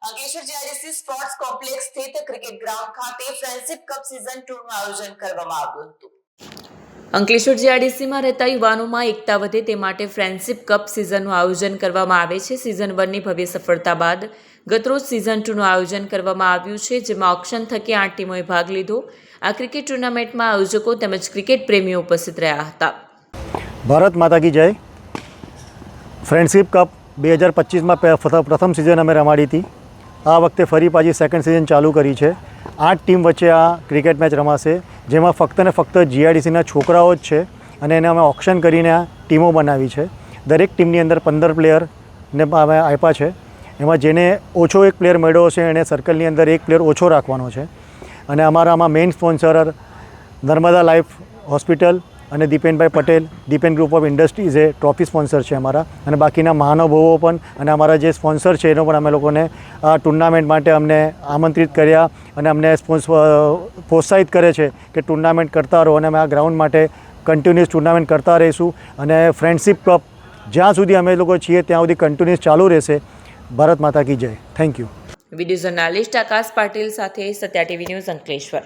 Ankleshwar GIDC sports complex સ્થિત cricket ground ખાતે friendship cup season 2 નું આયોજન કરવામાં આવ્યું હતું. અંકલેશ્વર જીઆઈડીસીમાં રહેતા યુવાનોમાં એકતા વધે તે માટે ફ્રેન્ડશિપ કપ સિઝનનું આયોજન કરવામાં આવે છે. સિઝન 1ની ભવ્ય સફળતા બાદ ગતરોજ સિઝન 2નું આયોજન કરવામાં આવ્યું છે, જેમાં ઓક્શન થકી 8 ટીમોએ ભાગ લીધો. આ ક્રિકેટ ટુર્નામેન્ટમાં આયોજકો તેમજ ક્રિકેટ પ્રેમીઓ ઉપસ્થિત રહ્યા હતા. ભારત માતા કી જય. ફ્રેન્ડશિપ કપ 2025માં પ્રથમ સિઝન અમે રમાડી હતી. આ વખતે ફરી પાછી સેકન્ડ સિઝન ચાલુ કરી છે. 8 ટીમ વચ્ચે આ ક્રિકેટ મેચ રમાશે, જેમાં ફક્ત ને ફક્ત જીઆઈડીસીના છોકરાઓ જ છે અને એને અમે ઓક્શન કરીને આ ટીમો બનાવી છે. દરેક ટીમની અંદર 15 પ્લેયરને અમે આપ્યા છે. એમાં જેને ઓછો એક પ્લેયર મળ્યો છે એને સર્કલની અંદર એક પ્લેયર ઓછો રાખવાનો છે. અને અમારામાં main sponsor Narmada life hospital અને દીપેનભાઈ Patel, Dipen group of industries એ ટ્રોફી સ્પોન્સર છે અમારા. અને બાકીના મહાનુભાવો પણ અને અમારા જે સ્પોન્સર છે એનો પણ અમે લોકોને આ ટુર્નામેન્ટ માટે અમને આમંત્રિત કર્યા અને અમને પ્રોત્સાહિત કરે છે કે ટુર્નામેન્ટ કરતા રહો. અને અમે આ ગ્રાઉન્ડ માટે કન્ટિન્યુઅસ ટુર્નામેન્ટ કરતા રહીશું અને ફ્રેન્ડશિપ કપ જ્યાં સુધી અમે લોકો છીએ ત્યાં સુધી કન્ટિન્યુઅસ ચાલુ રહેશે. ભારત માતા કી જય. Thank you. વિડીયો જર્નાલિસ્ટ આકાશ પાટીલ સાથે સત્યા ટીવી ન્યૂઝ અંકલેશ્વર.